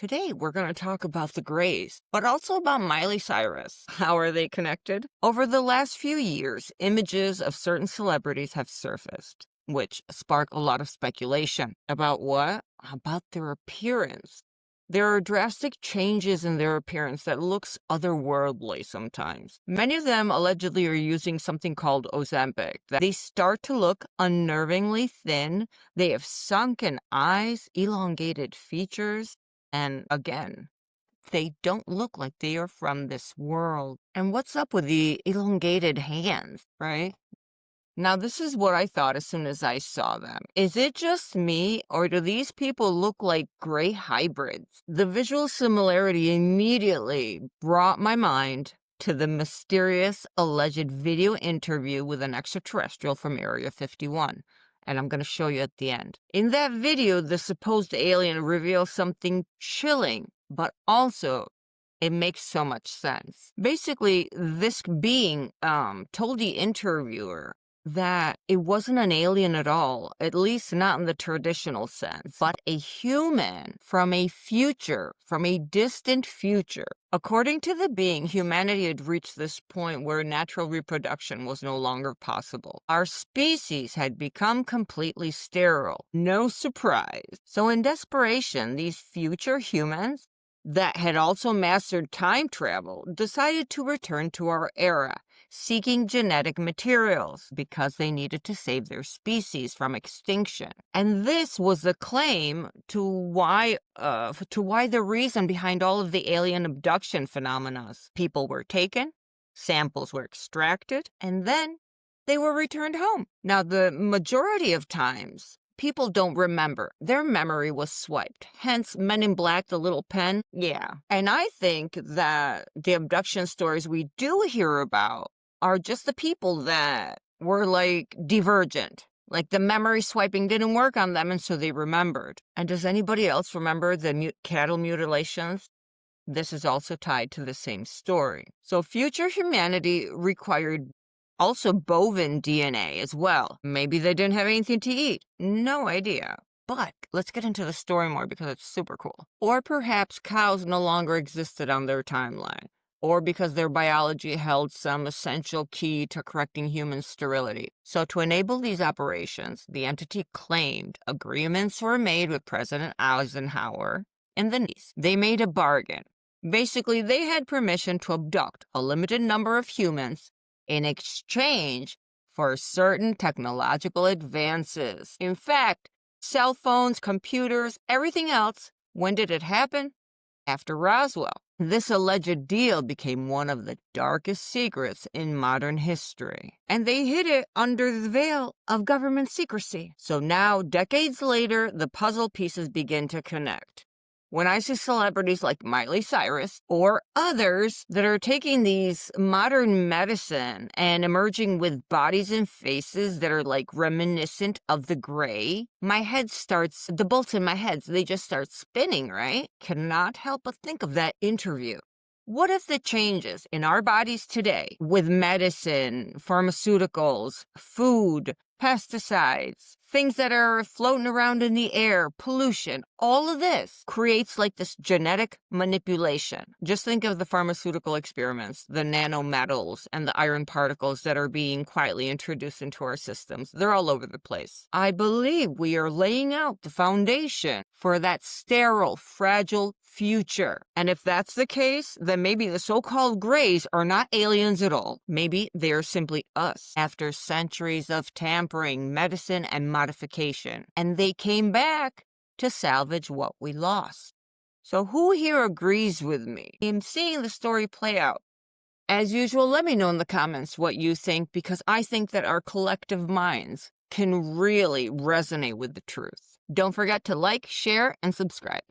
Today, we're going to talk about the Greys, but also about Miley Cyrus. How are they connected? Over the last few years, images of certain celebrities have surfaced, which spark a lot of speculation. About what? About their appearance. There are drastic changes in their appearance that looks otherworldly sometimes. Many of them allegedly are using something called Ozempic. They start to look unnervingly thin. They have sunken eyes, elongated features, and again, they don't look like they are from this world. And what's up with the elongated hands, right? Now, this is what I thought as soon as I saw them. Is it just me, or do these people look like gray hybrids? The visual similarity immediately brought my mind to the mysterious alleged video interview with an extraterrestrial from Area 51. And I'm going to show you at the end. In that video, the supposed alien reveals something chilling, but also it makes so much sense. Basically, this being told the interviewer that it wasn't an alien at all, at least not in the traditional sense, but a human from a distant future. According to the being, humanity had reached this point where natural reproduction was no longer possible. Our species had become completely sterile. No surprise. So in desperation, these future humans that had also mastered time travel decided to return to our era, seeking genetic materials because they needed to save their species from extinction. And this was the claim to why the reason behind all of the alien abduction phenomena. People were taken, samples were extracted, and then they were returned home. Now, the majority of times, people don't remember. Their memory was swiped. Hence, Men in Black, the little pen. Yeah. And I think that the abduction stories we do hear about are just the people that were like divergent. Like the memory swiping didn't work on them, and so they remembered. And does anybody else remember the cattle mutilations? This is also tied to the same story. So future humanity required also bovine DNA as well. Maybe they didn't have anything to eat. No idea. But let's get into the story more because it's super cool. Or perhaps cows no longer existed on their timeline. Or because their biology held some essential key to correcting human sterility. So to enable these operations, the entity claimed agreements were made with President Eisenhower and the niece. They made a bargain. Basically, they had permission to abduct a limited number of humans in exchange for certain technological advances. In fact, cell phones, computers, everything else. When did it happen? After Roswell. This alleged deal became one of the darkest secrets in modern history. And they hid it under the veil of government secrecy. So now, decades later, the puzzle pieces begin to connect. When I see celebrities like Miley Cyrus or others that are taking these modern medicine and emerging with bodies and faces that are like reminiscent of the gray, the bolts in my head, they just start spinning, right? Cannot help but think of that interview. What if the changes in our bodies today with medicine, pharmaceuticals, food, pesticides, things that are floating around in the air, pollution, all of this creates like this genetic manipulation. Just think of the pharmaceutical experiments, the nanometals and the iron particles that are being quietly introduced into our systems. They're all over the place. I believe we are laying out the foundation for that sterile, fragile future. And if that's the case, then maybe the so-called Greys are not aliens at all. Maybe they're simply us after centuries of tampering, medicine, and modification. And they came back to salvage what we lost. So who here agrees with me? I'm seeing the story play out. As usual, let me know in the comments what you think, because I think that our collective minds can really resonate with the truth. Don't forget to like, share, and subscribe.